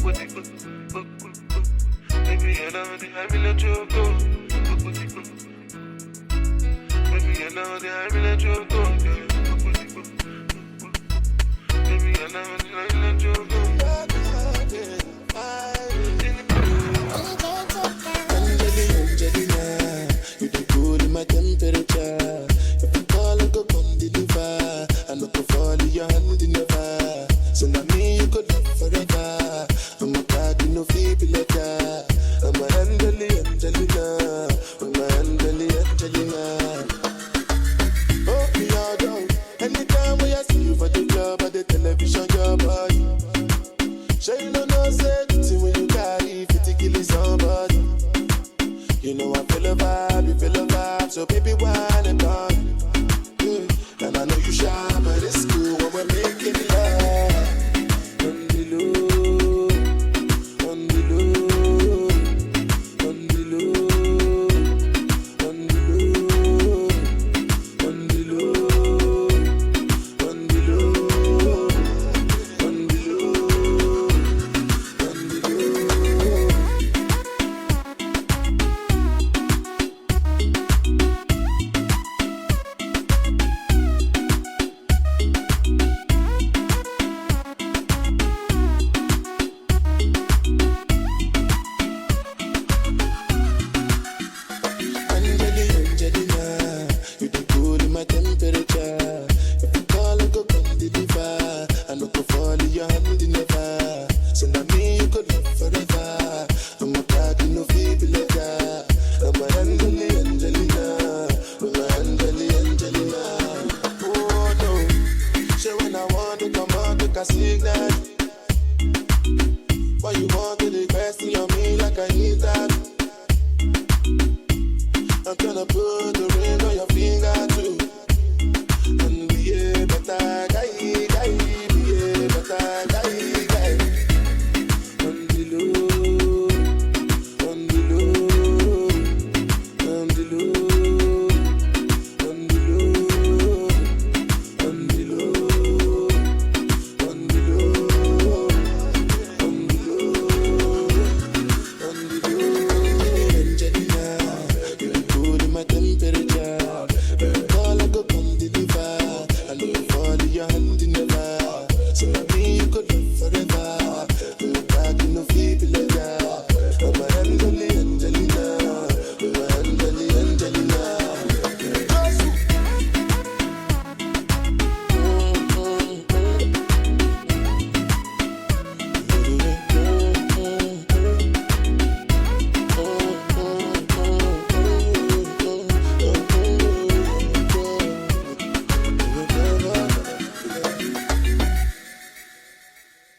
Baby, I know the I will let you go. Baby, I know the I will let you go. Baby, I know the I will let you go. Angelina, you the cool in my temperature. If you call, I go come deliver. I no go fall in your hand never. So now me you could love forever. I'm a party no feeble letter. I'm a Angelina. I'm a Angelina. Oh, me all down. Anytime when I see you for the club or the television, your body. Say you know